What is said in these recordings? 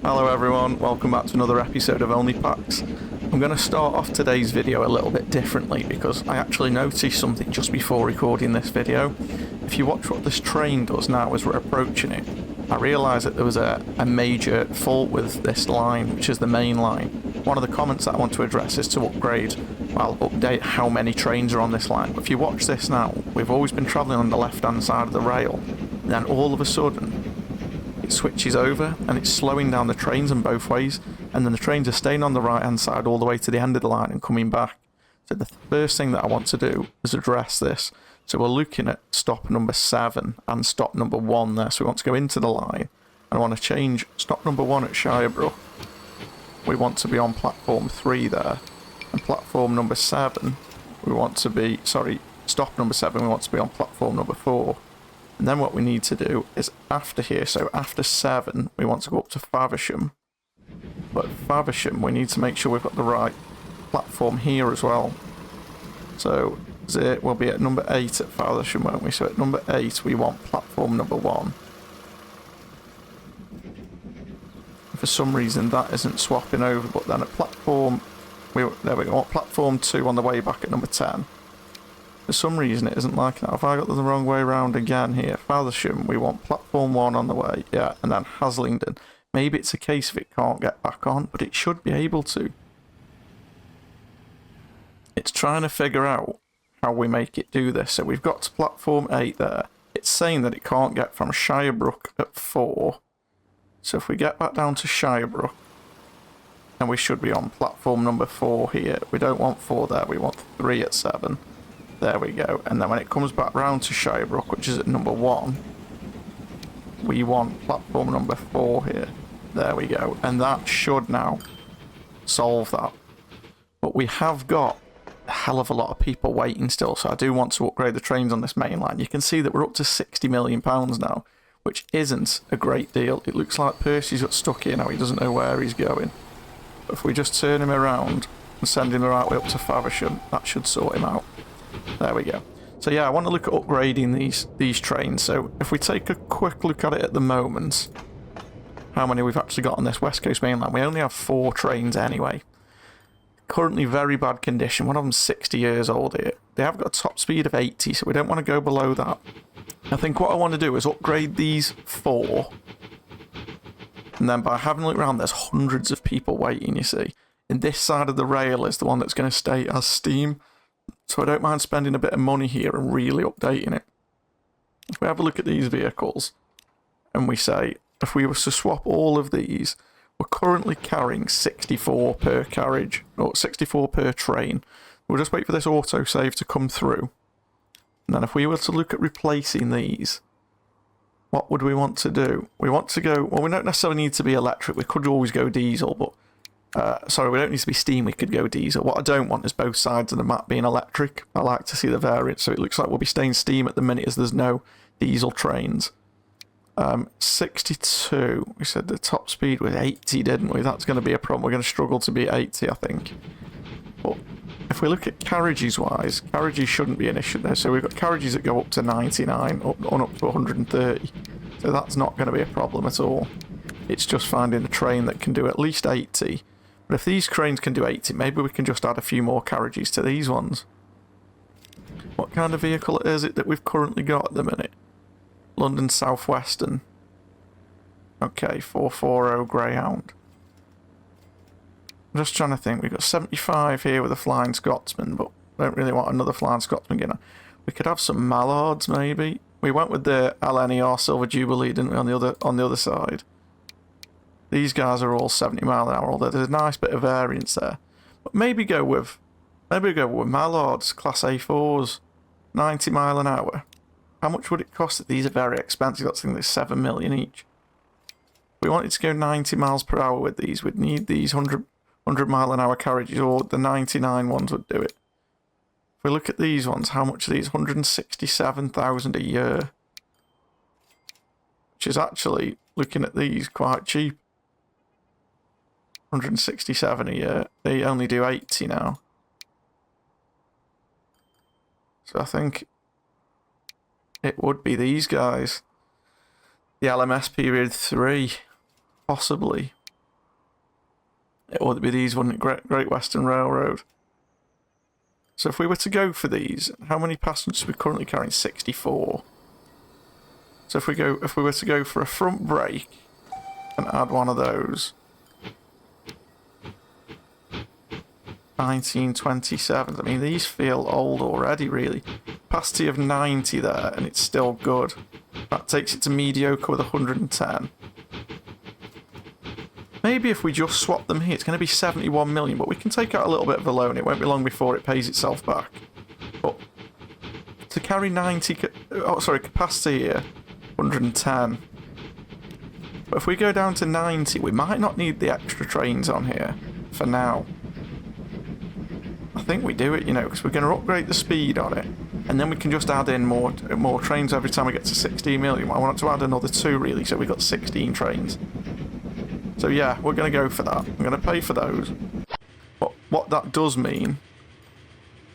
Hello everyone, welcome back to another episode of Only PAX. I'm going to start off today's video a little bit differently because I actually noticed something just before recording this video. If you watch what this train does now as we're approaching it, I realised that there was a major fault with this line, which is the main line. One of the comments that I want to address is to update how many trains are on this line. But if you watch this now, we've always been travelling on the left-hand side of the rail, and then all of a sudden it switches over and it's slowing down the trains in both ways, and then the trains are staying on the right hand side all the way to the end of the line and coming back. So the first thing that I want to do is address this. So we're looking at stop number 7 and stop number 1 there. So we want to go into the line and I want to change stop number 1 at Shirebrook. We want to be on platform 3 there, and platform number 7 we want to be, stop number 7 we want to be on platform number 4. And then what we need to do is after here, so after 7, we want to go up to Faversham. But Faversham, we need to make sure we've got the right platform here as well. So we'll be at number 8 at Faversham, won't we? So at number 8, we want platform number 1. For some reason, that isn't swapping over, but then at platform, there we go, platform 2 on the way back at number 10. For some reason it isn't like that. If I got them the wrong way around again here, Faversham, we want platform 1 on the way, yeah, and then Haslingden. Maybe it's a case of it can't get back on, but it should be able to. It's trying to figure out how we make it do this. So we've got to platform 8 there. It's saying that it can't get from Shirebrook at 4. So if we get back down to Shirebrook, and we should be on platform number 4 here. We don't want 4 there, we want 3 at 7. There we go. And then when it comes back round to Shirebrook, which is at number 1, we want platform number 4 here. There we go. And that should now solve that. But we have got a hell of a lot of people waiting still, so I do want to upgrade the trains on this main line. You can see that we're up to £60 million now, which isn't a great deal. It looks like Percy's got stuck here now. He doesn't know where he's going. But if we just turn him around and send him the right way up to Faversham, that should sort him out. There we go. So yeah, I want to look at upgrading these trains. So if we take a quick look at it at the moment, how many we've actually got on this West Coast main line. We only have 4 trains anyway. Currently very bad condition. One of them's 60 years old here. They have got a top speed of 80, so we don't want to go below that. I think what I want to do is upgrade these 4. And then by having a look around, there's hundreds of people waiting, you see. And this side of the rail is the one that's going to stay as steam. So I don't mind spending a bit of money here and really updating it. If we have a look at these vehicles, and we say, if we were to swap all of these, we're currently carrying 64 per carriage, or 64 per train. We'll just wait for this autosave to come through. And then if we were to look at replacing these, what would we want to do? We want to go, well, we don't necessarily need to be electric. We could always go diesel, but we don't need to be steam, we could go diesel. What I don't want is both sides of the map being electric. I like to see the variance, so it looks like we'll be staying steam at the minute as there's no diesel trains. 62, we said the top speed was 80, didn't we? That's going to be a problem. We're going to struggle to be 80, I think. But if we look at carriages wise, carriages shouldn't be an issue there. So we've got carriages that go up to 99, up to 130. So that's not going to be a problem at all. It's just finding a train that can do at least 80. But if these trains can do 80, maybe we can just add a few more carriages to these ones. What kind of vehicle is it that we've currently got at the minute? London South Western. Okay, 440 Greyhound. I'm just trying to think. We've got 75 here with a Flying Scotsman, but I don't really want another Flying Scotsman. We could have some Mallards, maybe. We went with the LNER Silver Jubilee, didn't we, on the other side? These guys are all 70 mile an hour, although there's a nice bit of variance there. But maybe go with Mallards, Class A4s, 90 mile an hour. How much would it cost? These are very expensive. That's something like 7 million each. If we wanted to go 90 miles per hour with these, we'd need these 100 mile an hour carriages, or the 99 ones would do it. If we look at these ones, how much are these? 167,000 a year. Which is actually, looking at these, quite cheap. 167 a year. They only do 80 now. So I think it would be these guys. The LMS period 3, possibly. It would be these, wouldn't it? Great Western Railroad. So if we were to go for these, how many passengers are we currently carrying? 64. So if we were to go for a front brake and add one of those, 1927. I mean, these feel old already, really. Capacity of 90 there, and it's still good. That takes it to mediocre with 110. Maybe if we just swap them here, it's going to be 71 million, but we can take out a little bit of a loan. It won't be long before it pays itself back. But to carry 90, capacity here, 110. But if we go down to 90, we might not need the extra trains on here for now. I think we do it, you know, because we're going to upgrade the speed on it, and then we can just add in more trains every time we get to 16 million. I want to add another 2, really, so we've got 16 trains. So yeah, we're going to go for that. I'm going to pay for those. But what that does mean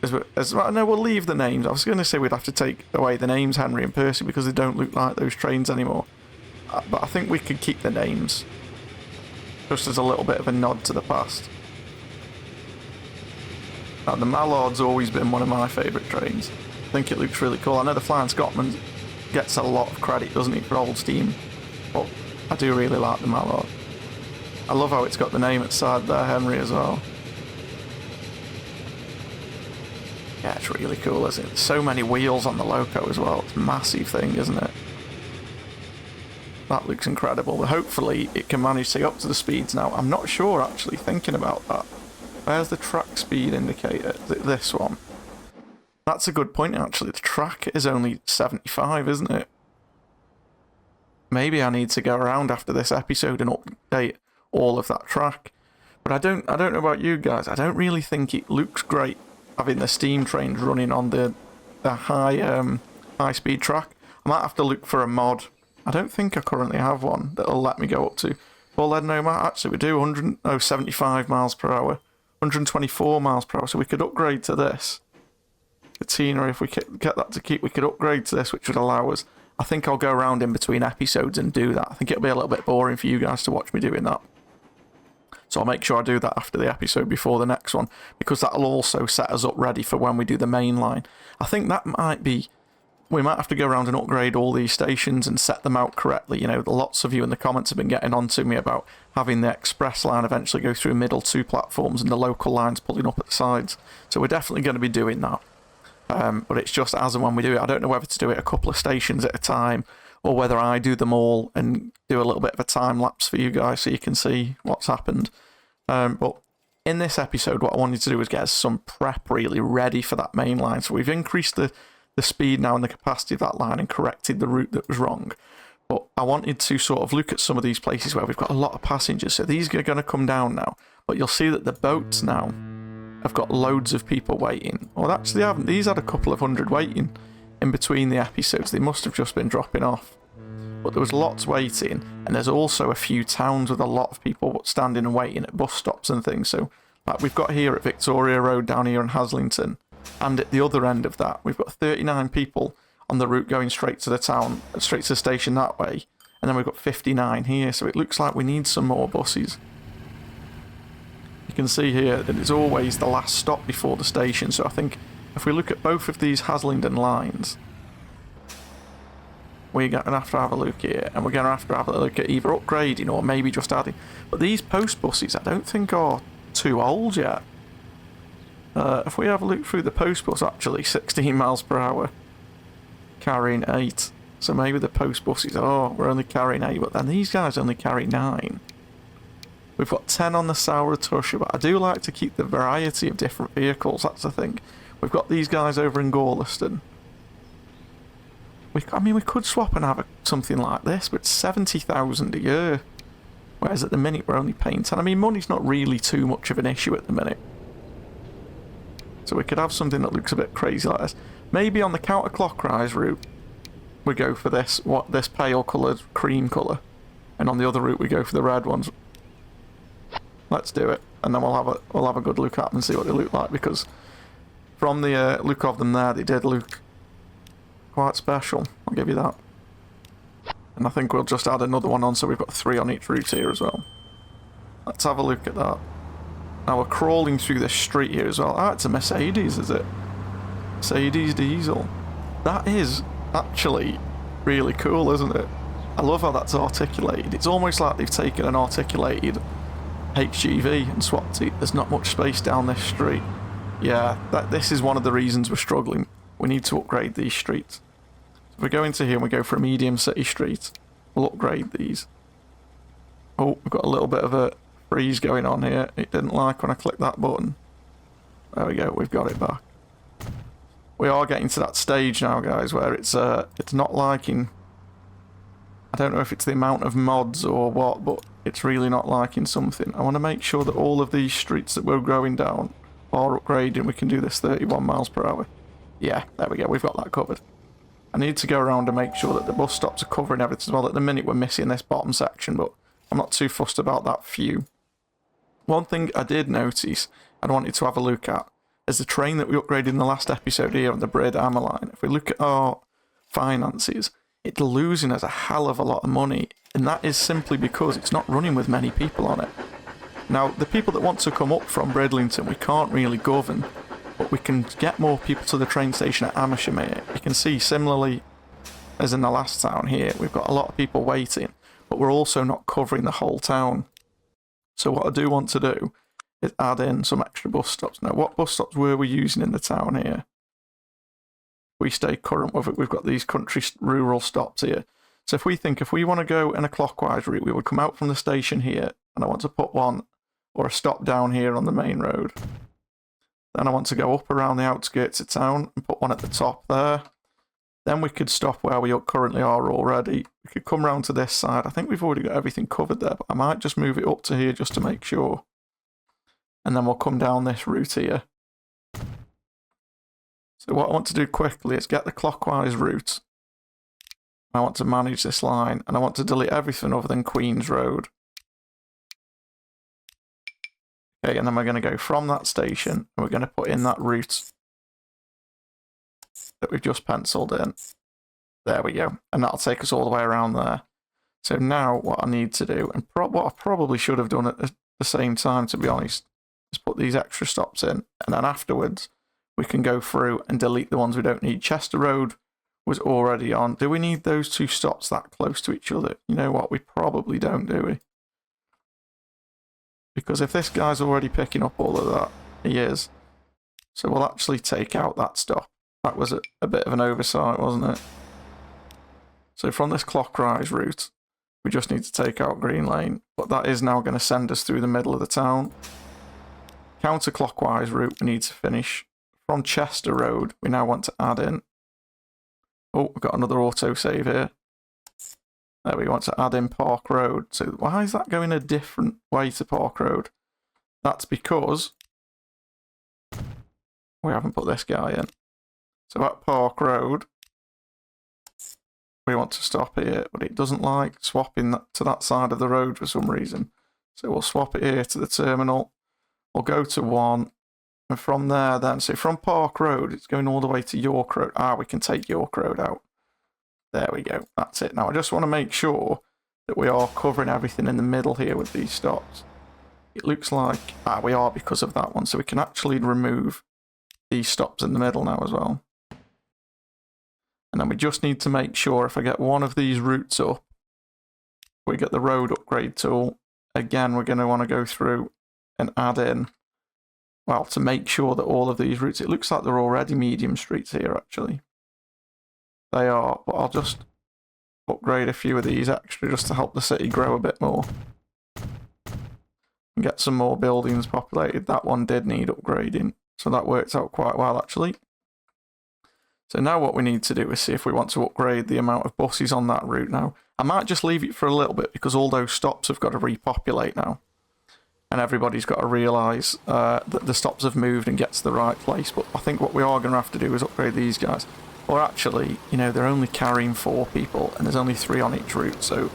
is, no, we'll leave the names. I was going to say we'd have to take away the names, Henry and Percy, because they don't look like those trains anymore. But I think we could keep the names, just as a little bit of a nod to the past. Now, the Mallard's always been one of my favourite trains. I think it looks really cool. I know the Flying Scotsman gets a lot of credit, doesn't it, for old steam, but I do really like the Mallard. I love how it's got the name at the side there, Henry, as well. Yeah, it's really cool, isn't it? So many wheels on the loco as well. It's a massive thing, isn't it? That looks incredible. But hopefully it can manage to get up to the speeds now. I'm not sure, actually, thinking about that. Where's the track speed indicator? Is it this one? That's a good point, actually. The track is only 75, isn't it? Maybe I need to go around after this episode and update all of that track. But I don't know about you guys. I don't really think it looks great having the steam trains running on the high speed track. I might have to look for a mod. I don't think I currently have one that'll let me go up to. Well, then no, actually we do 75 miles per hour, 124 miles per hour. So we could upgrade to this. Katina, if we get that to keep, we could upgrade to this, which would allow us. I think I'll go around in between episodes and do that. I think it'll be a little bit boring for you guys to watch me doing that. So I'll make sure I do that after the episode before the next one, because that'll also set us up ready for when we do the main line. I think that might be... We might have to go around and upgrade all these stations and set them out correctly. You know, lots of you in the comments have been getting on to me about having the express line eventually go through middle 2 platforms and the local lines pulling up at the sides. So we're definitely going to be doing that. But it's just as and when we do it. I don't know whether to do it a couple of stations at a time, or whether I do them all and do a little bit of a time lapse for you guys so you can see what's happened. But in this episode, what I wanted to do was get some prep really ready for that main line. So we've increased the speed now and the capacity of that line and corrected the route that was wrong. But I wanted to sort of look at some of these places where we've got a lot of passengers. So these are going to come down now. But you'll see that the boats now have got loads of people waiting. Well, actually they haven't. These had a couple of hundred waiting in between the episodes. They must have just been dropping off. But there was lots waiting, and there's also a few towns with a lot of people standing and waiting at bus stops and things. So like we've got here at Victoria Road down here in Haslingden, and at the other end of that we've got 39 people on the route going straight to the town, straight to the station that way, and then we've got 59 here. So it looks like we need some more buses. You can see here that it's always the last stop before the station. So I think if we look at both of these Haslingden lines, we're going to have to have a look here, and we're going to have a look at either upgrading or maybe just adding. But these post buses I don't think are too old yet. If we have a look through the post bus, actually 16 miles per hour, carrying 8. So maybe the post buses, we're only carrying 8, but then these guys only carry 9. We've got 10 on the Sauertusche, but I do like to keep the variety of different vehicles, that's the thing. We've got these guys over in Gorliston. We could swap and have something like this, but 70,000 a year. Whereas at the minute we're only paying 10. I mean, money's not really too much of an issue at the minute. So we could have something that looks a bit crazy like this. Maybe on the counterclockwise route, we go for this pale coloured cream colour. And on the other route we go for the red ones. Let's do it. And then we'll have a good look at them and see what they look like, because from the look of them there, they did look quite special, I'll give you that. And I think we'll just add another one on, so we've got 3 on each route here as well. Let's have a look at that. Now we're crawling through this street here as well. Ah, it's a Mercedes, is it? Mercedes diesel. That is actually really cool, isn't it? I love how that's articulated. It's almost like they've taken an articulated HGV and swapped it. There's not much space down this street. Yeah, this is one of the reasons we're struggling. We need to upgrade these streets. So if we go into here and we go for a medium city street, we'll upgrade these. Oh, we've got a little bit of a freeze going on here. It didn't like when I clicked that button. There we go, we've got it back. We are getting to that stage now, guys, where it's not liking... I don't know if it's the amount of mods or what, but it's really not liking something. I want to make sure that all of these streets that we're going down are upgraded. We can do this 31 miles per hour. Yeah, there we go. We've got that covered. I need to go around and make sure that the bus stops are covering everything as well. At the minute, we're missing this bottom section, but I'm not too fussed about that few. One thing I did notice I'd wanted to have a look at is the train that we upgraded in the last episode here on the Breda line. If we look at our finances, it's losing us a hell of a lot of money, and that is simply because it's not running with many people on it. Now, the people that want to come up from Bridlington, we can't really govern, but we can get more people to the train station at Amersham here. You can see, similarly as in the last town here, we've got a lot of people waiting, but we're also not covering the whole town. So what I do want to do is add in some extra bus stops. Now, what bus stops were we using in the town here? We stay current with it. We've got these country rural stops here. So if we want to go in a clockwise route, we would come out from the station here, and I want to put one or a stop down here on the main road. Then I want to go up around the outskirts of town and put one at the top there. Then we could stop where we currently are already. We could come round to this side. I think we've already got everything covered there, but I might just move it up to here just to make sure. And then we'll come down this route here. So what I want to do quickly is get the clockwise route. I want to manage this line, and I want to delete everything other than Queen's Road. Okay, and then we're going to go from that station, and we're going to put in that route that we've just penciled in. There we go. And that'll take us all the way around there. So now what I need to do, and what I probably should have done at the same time, to be honest, is put these extra stops in, and then afterwards we can go through and delete the ones we don't need. Chester Road was already on. Do we need those two stops that close to each other? You know what? We probably don't, do we? Because if this guy's already picking up all of that, he is. So we'll actually take out that stop. That was a bit of an oversight, wasn't it? So from this clockwise route, we just need to take out Green Lane. But that is now going to send us through the middle of the town. Counterclockwise route, we need to finish. From Chester Road, we now want to add in. Oh, we've got another autosave here. There we want to add in Park Road. So why is that going a different way to Park Road? That's because we haven't put this guy in. So at Park Road, we want to stop here, but it doesn't like swapping that to that side of the road for some reason. So we'll swap it here to the terminal. We'll go to 1. And from there then, so from Park Road, it's going all the way to York Road. Ah, we can take York Road out. There we go. That's it. Now, I just want to make sure that we are covering everything in the middle here with these stops. It looks like, we are because of that one. So we can actually remove these stops in the middle now as well. And then we just need to make sure if I get one of these routes up, we get the road upgrade tool. Again, we're going to want to go through and add in, well, to make sure that all of these routes, it looks like they're already medium streets here, actually. They are, but I'll just upgrade a few of these extra just to help the city grow a bit more. And get some more buildings populated. That one did need upgrading, so that worked out quite well, actually. So now what we need to do is see if we want to upgrade the amount of buses on that route now. I might just leave it for a little bit because all those stops have got to repopulate now. And everybody's got to realise that the stops have moved and get to the right place. But I think what we are going to have to do is upgrade these guys. Or actually, you know, they're only carrying 4 people and there's only 3 on each route. So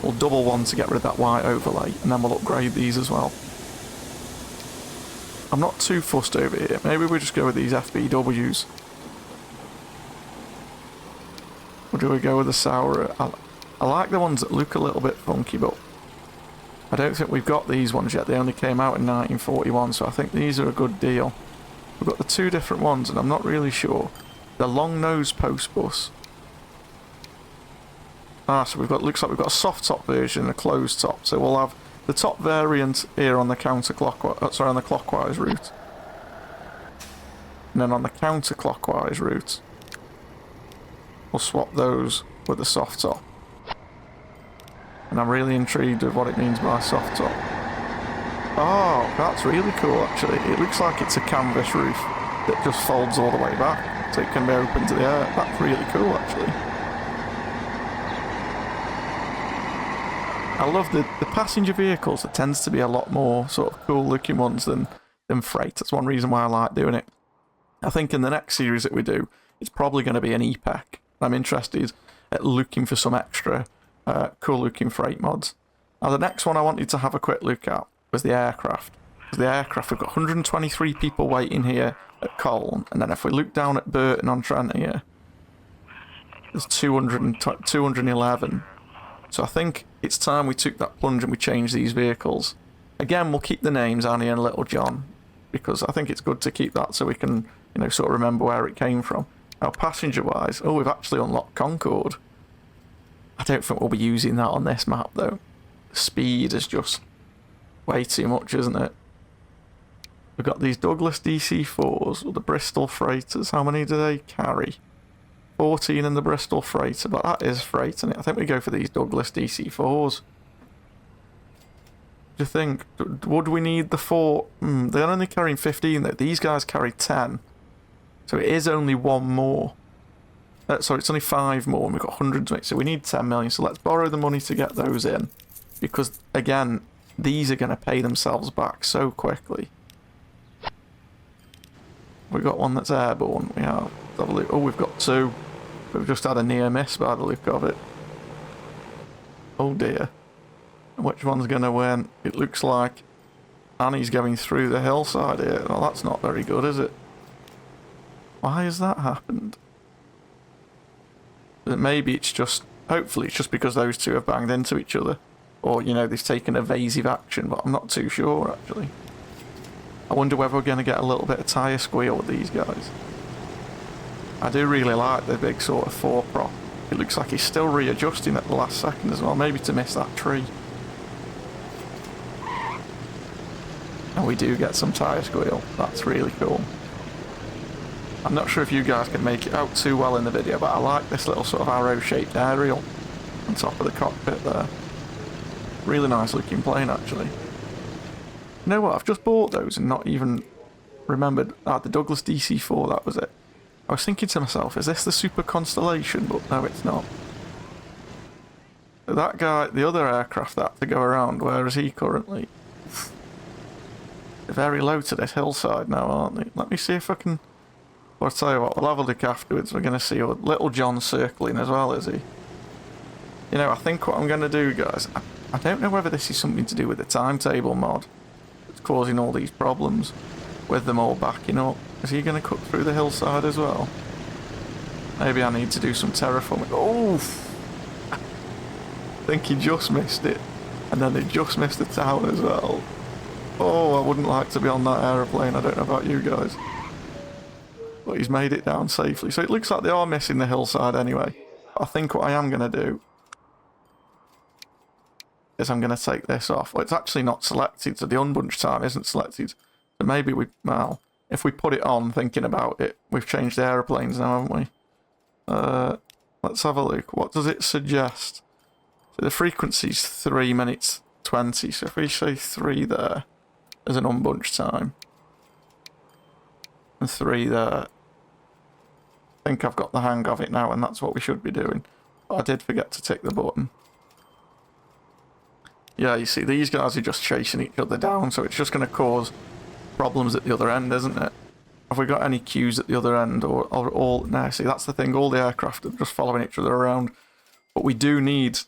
we'll double one to get rid of that white overlay and then we'll upgrade these as well. I'm not too fussed over here. Maybe we just go with these FBWs. Or do we go with the sour? I like the ones that look a little bit funky, but I don't think we've got these ones yet. They only came out in 1941, so I think these are a good deal. We've got the two different ones, and I'm not really sure. The long nose post bus. So we've got, looks like we've got a soft top version and a closed top. So we'll have the top variant here on the counterclockwise, on the clockwise route. And then on the counterclockwise route, we'll swap those with the soft top. And I'm really intrigued with what it means by soft top. Oh, that's really cool actually. It looks like it's a canvas roof that just folds all the way back, so it can be open to the air. That's really cool actually. I love the passenger vehicles. There tends to be a lot more sort of cool looking ones than freight. That's one reason why I like doing it. I think in the next series that we do, it's probably going to be an EPAC. I'm interested at looking for some extra cool looking freight mods. Now the next one I wanted to have a quick look at was the aircraft. Because the aircraft, we've got 123 people waiting here at Colne, and then if we look down at Burton on Trent here, there's 211. So I think it's time we took that plunge and we changed these vehicles. Again, we'll keep the names Annie and Little John, because I think it's good to keep that so we can, you know, sort of remember where it came from. Now, passenger-wise, oh, we've actually unlocked Concorde. I don't think we'll be using that on this map, though. The speed is just way too much, isn't it? We've got these Douglas DC-4s, or the Bristol Freighters. How many do they carry? 14 in the Bristol Freighter, but that is freight, isn't it? I think we go for these Douglas DC-4s. Do you think, would we need the 4? They're only carrying 15 though. These guys carry 10. So it is only one more. Sorry, it's only 5 more, and we've got hundreds of it. So we need 10 million. So let's borrow the money to get those in. Because, again, these are going to pay themselves back so quickly. We've got one that's airborne. We have. Have a look. Oh, we've got 2. We've just had a near miss by the look of it. Oh dear. Which one's going to win? It looks like Annie's going through the hillside here. Well, that's not very good, is it? Why has that happened? Maybe it's just... Hopefully it's just because those two have banged into each other. Or, you know, they've taken evasive action, but I'm not too sure, actually. I wonder whether we're going to get a little bit of tyre squeal with these guys. I do really like the big sort of 4-prop. It looks like he's still readjusting at the last second as well, maybe to miss that tree. And we do get some tyre squeal. That's really cool. I'm not sure if you guys can make it out too well in the video, but I like this little sort of arrow-shaped aerial on top of the cockpit there. Really nice looking plane, actually. You know what, I've just bought those and not even remembered. The Douglas DC-4, that was it. I was thinking to myself, is this the Super Constellation? But no, it's not. So that guy, the other aircraft that had to go around, where is he currently? They're very low to this hillside now, aren't they? Let me see if I can... Well, I'll tell you what, we'll have a look afterwards. We're going to see Little John circling as well, is he? You know, I think what I'm going to do, guys, I don't know whether this is something to do with the timetable mod that's causing all these problems with them all backing up. Is he going to cut through the hillside as well? Maybe I need to do some terraforming. Oh! I think he just missed it. And then he just missed the town as well. Oh, I wouldn't like to be on that aeroplane. I don't know about you guys. But he's made it down safely. So it looks like they are missing the hillside anyway. I think what I am going to do is I'm going to take this off. Well, it's actually not selected, so the unbunch time isn't selected. So maybe well, if we put it on, thinking about it, we've changed the aeroplanes now, haven't we? Let's have a look. What does it suggest? So the frequency's 3 minutes 20. So if we say 3 there as an unbunch time, and 3 there, I think I've got the hang of it now, and that's what we should be doing. But I did forget to tick the button. Yeah, you see, these guys are just chasing each other down, so it's just going to cause problems at the other end, isn't it? Have we got any queues at the other end, or all... No, see, that's the thing, all the aircraft are just following each other around. But we do need,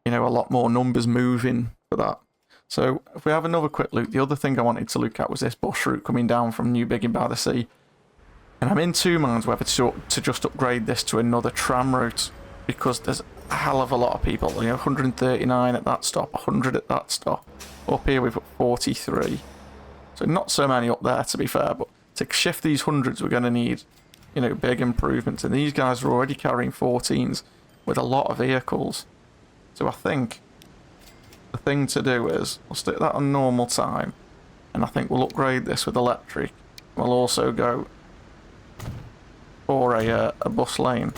you know, a lot more numbers moving for that. So, if we have another quick look, the other thing I wanted to look at was this bus route coming down from Newbiggin by the sea. And I'm in two minds whether to just upgrade this to another tram route, because there's a hell of a lot of people. You know, 139 at that stop, 100 at that stop. Up here we've got 43. So not so many up there, to be fair, but to shift these hundreds, we're going to need, you know, big improvements. And these guys are already carrying 14s with a lot of vehicles. So I think the thing to do is we'll stick that on normal time, and I think we'll upgrade this with electric. We'll also go for a bus lane.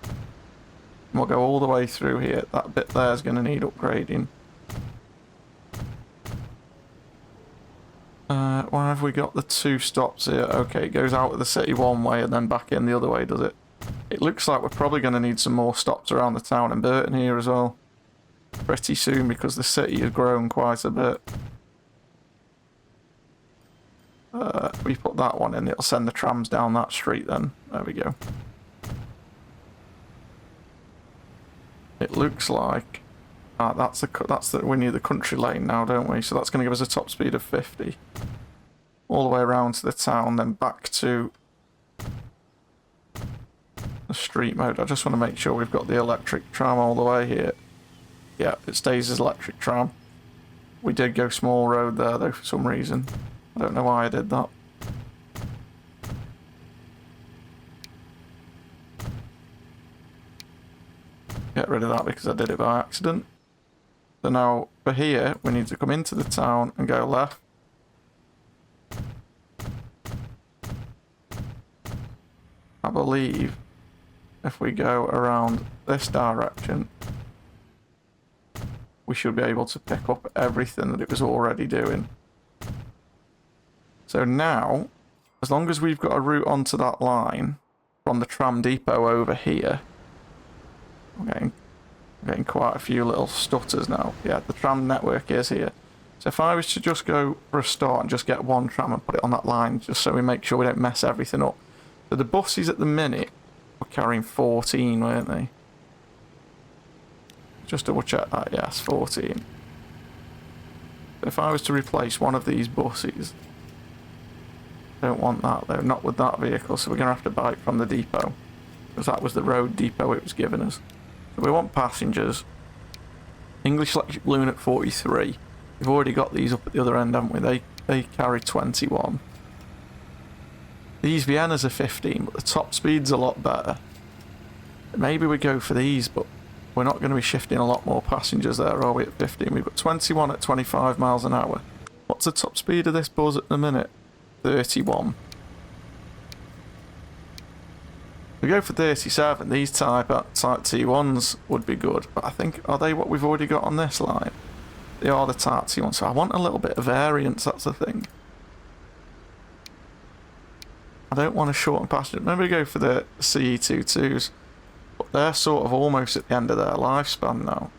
And we'll go all the way through here. That bit there is going to need upgrading. Why have we got the 2 stops here? Okay, it goes out of the city one way and then back in the other way, does it? It looks like we're probably going to need some more stops around the town and Burton here as well. Pretty soon, because the city has grown quite a bit. We put that one in, it'll send the trams down that street then. There we go. It looks like we need the country lane now, don't we? So that's going to give us a top speed of 50. All the way around to the town, then back to the street mode. I just want to make sure we've got the electric tram all the way here. Yeah, it stays as electric tram. We did go small road there though for some reason. I don't know why I did that. Get rid of that because I did it by accident. So now for here, we need to come into the town and go left. I believe if we go around this direction, we should be able to pick up everything that it was already doing. So now, as long as we've got a route onto that line from the tram depot over here, I'm getting quite a few little stutters now. Yeah, the tram network is here. So if I was to just go for a start and just get one tram and put it on that line, just so we make sure we don't mess everything up. So the buses at the minute were carrying 14, weren't they? Just double check that, yes, 14. So if I was to replace one of these buses, don't want that though, not with that vehicle, so we're going to have to buy it from the depot, because that was the road depot it was giving us. So we want passengers. English Electric Balloon at 43. We've already got these up at the other end, haven't we? They carry 21. These Viennas are 15, but the top speed's a lot better. Maybe we go for these, but we're not going to be shifting a lot more passengers there, are we, at 15? We've got 21 at 25 miles an hour. What's the top speed of this bus at the minute? 31. We go for 37. These type T1s would be good, but I think, are they what we've already got on this line? They are the Type T1s, so I want a little bit of variance, that's the thing. I don't want to shorten passenger. Maybe go for the CE22s, but they're sort of almost at the end of their lifespan now.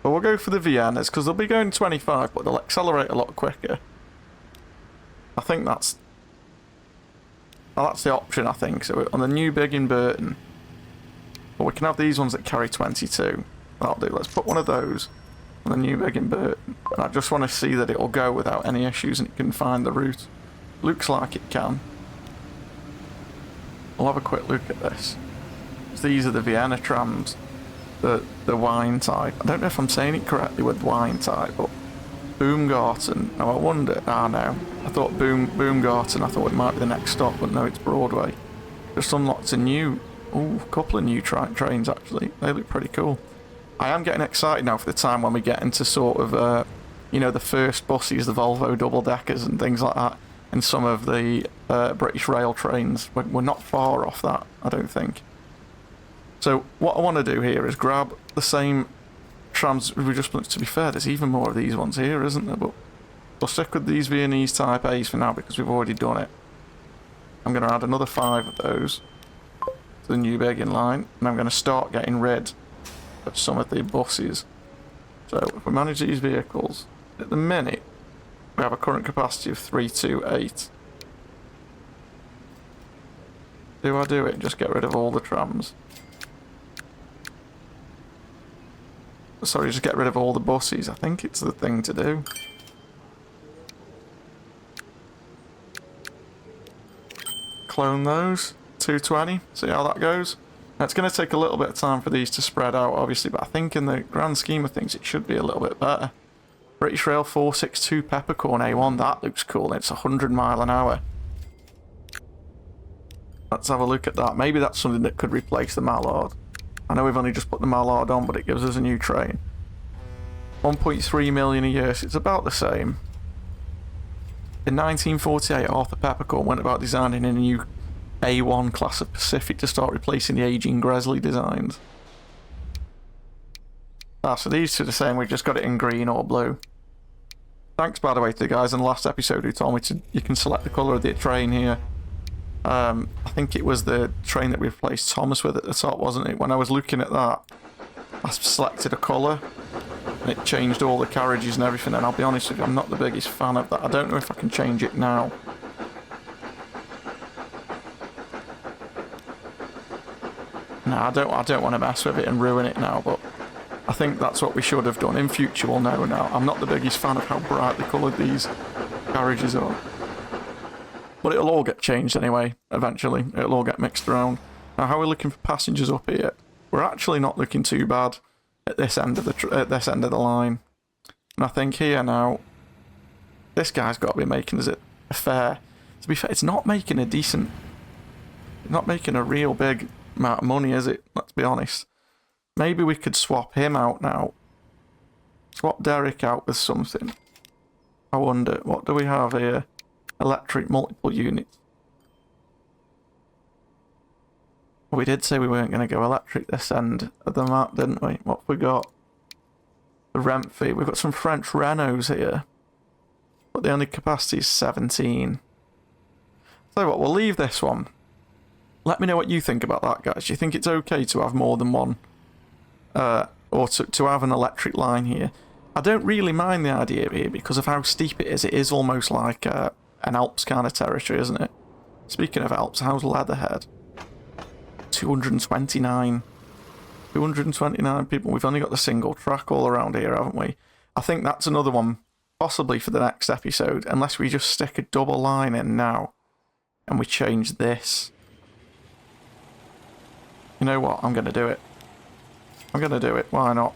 But we'll go for the Viennas, because they'll be going 25, but they'll accelerate a lot quicker. I think that's the option, I think. So on the Newbiggin Burton, but we can have these ones that carry 22. That'll do. Let's put one of those on the Newbiggin Burton. And I just want to see that it'll go without any issues and it can find the route. Looks like it can. We'll have a quick look at this. These are the Vienna trams, the wine type. I don't know if I'm saying it correctly with wine type, but Boomgarten. Now I wonder. No. I thought Boomgarten. I thought it might be the next stop, but no, it's Broadway. Just unlocked a new, couple of new trains actually. They look pretty cool. I am getting excited now for the time when we get into sort of, you know, the first buses, the Volvo double deckers and things like that, and some of the British Rail trains. We're not far off that, I don't think. So what I want to do here is grab the same trams we just, to be fair, there's even more of these ones here, isn't there? But we'll stick with these Viennese Type A's for now because we've already done it. I'm going to add another 5 of those to the Newbiggin line, and I'm going to start getting rid of some of the buses. So if we manage these vehicles, at the minute we have a current capacity of 328. Do I do it and just get rid of all the trams? Sorry, just get rid of all the buses. I think it's the thing to do. Clone those. 220. See how that goes. Now, it's going to take a little bit of time for these to spread out, obviously, but I think in the grand scheme of things, it should be a little bit better. British Rail 462 Peppercorn A1, that looks cool. It's 100 mile an hour. Let's have a look at that. Maybe that's something that could replace the Mallard. I know we've only just put the Mallard on, but it gives us a new train. 1.3 million a year, so it's about the same. In 1948, Arthur Peppercorn went about designing a new A1 class of Pacific to start replacing the aging Gresley designs. So these two are the same, we've just got it in green or blue. Thanks, by the way, to the guys in the last episode who told me you can select the colour of the train here. I think it was the train that we replaced Thomas with at the top, wasn't it? When I was looking at that, I selected a colour, and it changed all the carriages and everything, and I'll be honest with you, I'm not the biggest fan of that. I don't know if I can change it now. No, I don't want to mess with it and ruin it now, but I think that's what we should have done. In future, we'll know now. I'm not the biggest fan of how brightly coloured these carriages are. But it'll all get changed anyway, eventually. It'll all get mixed around. Now, how are we looking for passengers up here? We're actually not looking too bad at this end of the line. And I think here now, this guy's got to be making us a fare. To be fair, it's not making a decent... It's not making a real big amount of money, is it? Let's be honest. Maybe we could swap him out now. Swap Derek out with something. I wonder, what do we have here? Electric multiple units. We did say we weren't going to go electric this end of the map, didn't we? What have we got? The rent fee. We've got some French Renaults here. But the only capacity is 17. So what, we'll leave this one. Let me know what you think about that, guys. Do you think it's okay to have more than one? Or to have an electric line here? I don't really mind the idea here because of how steep it is. It is almost like an Alps kind of territory, isn't it? Speaking of Alps, how's Leatherhead? 229 people. We've only got the single track all around here, haven't we? I think that's another one, possibly for the next episode, unless we just stick a double line in now and we change this. You know what? I'm going to do it. I'm going to do it. Why not?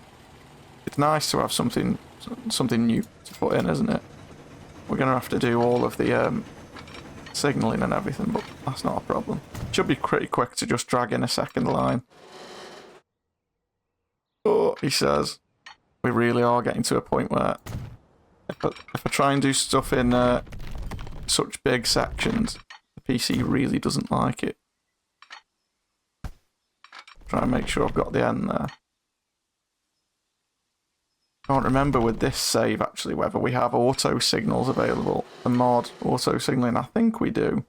It's nice to have something new to put in, isn't it? We're going to have to do all of the signalling and everything, but that's not a problem. Should be pretty quick to just drag in a second line. Oh, he says. We really are getting to a point where if I try and do stuff in such big sections, the PC really doesn't like it. Try and make sure I've got the end there. I can't remember with this save actually whether we have auto signals available. The mod auto signaling, I think we do.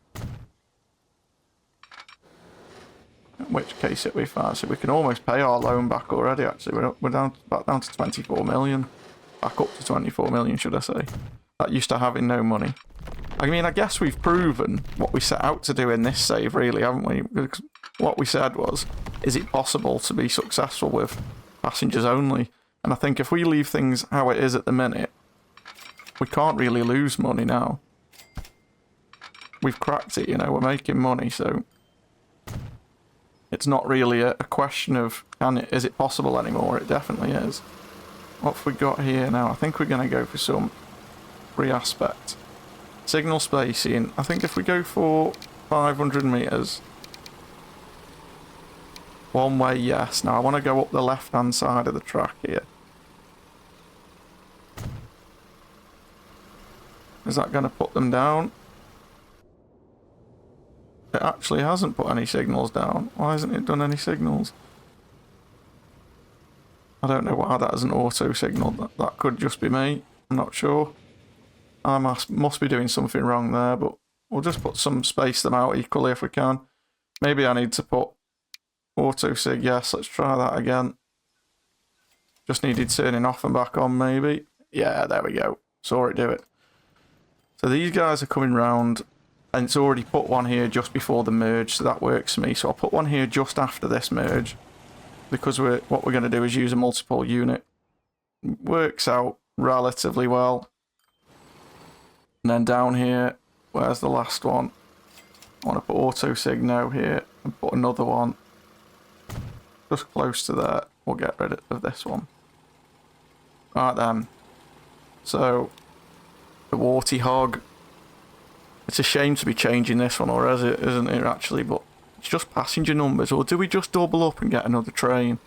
In which case it'll be fine. So we can almost pay our loan back already actually. We're back down to 24 million. Back up to 24 million should I say. That used to having no money. I mean, I guess we've proven what we set out to do in this save really, haven't we? Because what we said was, is it possible to be successful with passengers only? And I think if we leave things how it is at the minute, we can't really lose money now. We've cracked it, you know, we're making money, so it's not really a question of is it possible anymore. It definitely is. What have we got here now? I think we're going to go for some free aspect. Signal spacing. I think if we go for 500 meters, one way, yes. Now I want to go up the left-hand side of the track here. Is that going to put them down? It actually hasn't put any signals down. Why hasn't it done any signals? I don't know why that hasn't auto-signaled. That could just be me. I'm not sure. I must be doing something wrong there, but we'll just put space them out equally if we can. Maybe I need to put auto-sig. Yes, let's try that again. Just needed turning off and back on, maybe. Yeah, there we go. Saw it do it. So these guys are coming round, and it's already put one here just before the merge, so that works for me. So I'll put one here just after this merge, because what we're going to do is use a multiple unit. Works out relatively well. And then down here, where's the last one? I want to put auto-sig now here, and put another one just close to there. We'll get rid of this one. Right then. So, the Warthog. It's a shame to be changing this one, or isn't it actually? But it's just passenger numbers. Or do we just double up and get another train?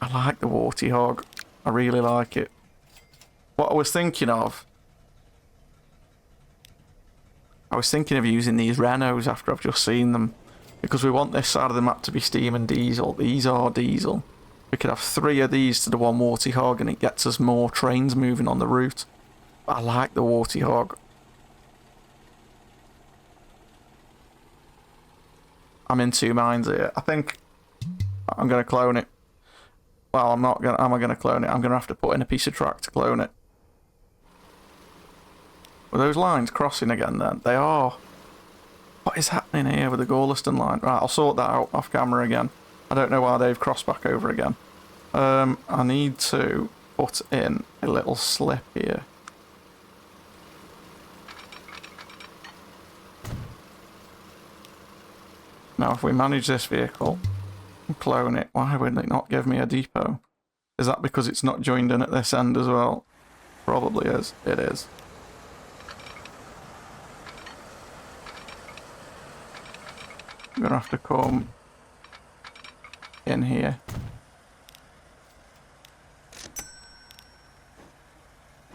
I like the Warthog. I really like it. What I was thinking of using these Renaults after I've just seen them. Because we want this side of the map to be steam and diesel. These are diesel. We could have 3 of these to the one Warthog and it gets us more trains moving on the route. But I like the Warthog. I'm in 2 minds here. I think I'm going to clone it. Well, I'm not going to... Am I going to clone it? I'm going to have to put in a piece of track to clone it. Were those lines crossing again then? They are. What is happening here with the Gorleston line? Right, I'll sort that out off camera again. I don't know why they've crossed back over again. I need to put in a little slip here. Now, if we manage this vehicle and clone it, why would it not give me a depot? Is that because it's not joined in at this end as well? Probably is. It is. I'm going to have to come in here.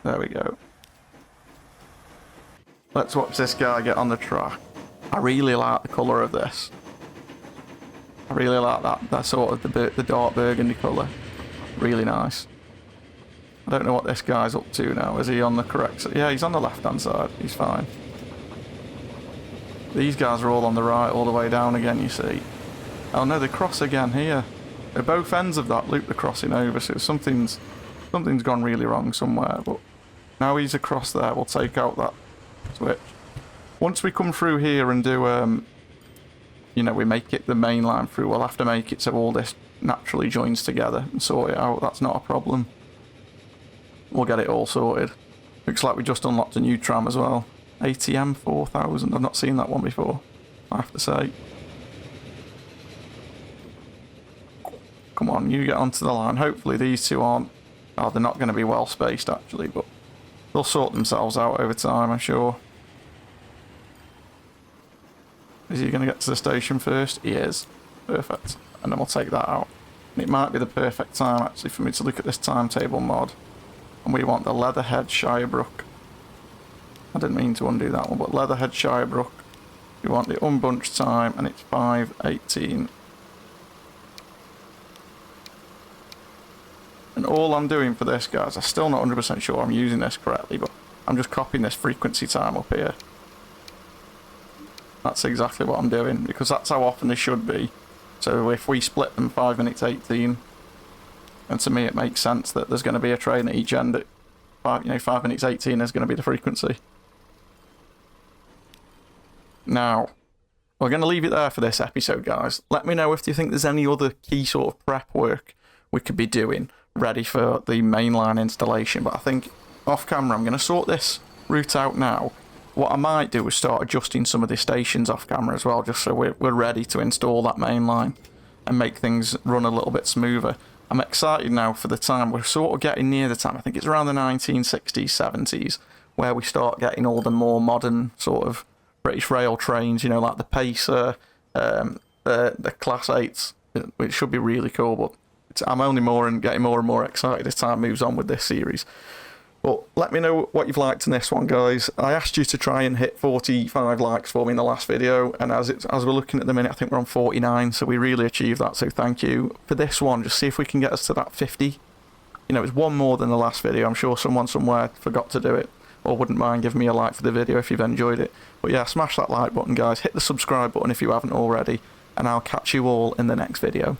There we go. Let's watch this guy get on the track. I really like the colour of this. I really like that sort of the dark burgundy colour. Really nice. I don't know what this guy's up to now. Is he on the correct side? Yeah, he's on the left-hand side. He's fine. These guys are all on the right all the way down again, you see. Oh no, they cross again here. At both ends of that loop they're crossing over, so something's gone really wrong somewhere. But now he's across there, we'll take out that switch. Once we come through here and do, you know, we make it the main line through, we'll have to make it so all this naturally joins together and sort it out. That's not a problem. We'll get it all sorted. Looks like we just unlocked a new tram as well. ATM 4000. I've not seen that one before, I have to say. Come on, you get onto the line. Hopefully these two aren't... Oh, they're not going to be well spaced actually, but they'll sort themselves out over time, I'm sure. Is he going to get to the station first? He is. Perfect. And then we'll take that out. And it might be the perfect time actually for me to look at this timetable mod. And we want the Leatherhead Shirebrook. I didn't mean to undo that one, but Leatherhead Shirebrook. We want the unbunched time, and it's 5:18. And all I'm doing for this, guys, I'm still not 100% sure I'm using this correctly, but I'm just copying this frequency time up here. That's exactly what I'm doing, because that's how often they should be. So if we split them 5 minutes 18, and to me it makes sense that there's going to be a train at each end at 5 minutes 18 is going to be the frequency. Now, we're going to leave it there for this episode, guys. Let me know if you think there's any other key sort of prep work we could be doing ready for the mainline installation. But I think off camera, I'm going to sort this route out now. What I might do is start adjusting some of the stations off camera as well, just so we're ready to install that mainline and make things run a little bit smoother. I'm excited now for the time. We're sort of getting near the time. I think it's around the 1960s, 70s, where we start getting all the more modern sort of British rail trains, you know, like the Pacer, the Class 8s, which should be really cool, but I'm only getting more and more excited as time moves on with this series. But let me know what you've liked in this one, guys. I asked you to try and hit 45 likes for me in the last video, and as we're looking at the minute, I think we're on 49, so we really achieved that, so thank you. For this one, just see if we can get us to that 50. You know, it's one more than the last video. I'm sure someone somewhere forgot to do it, or wouldn't mind giving me a like for the video if you've enjoyed it. But yeah, smash that like button, guys. Hit the subscribe button if you haven't already, and I'll catch you all in the next video.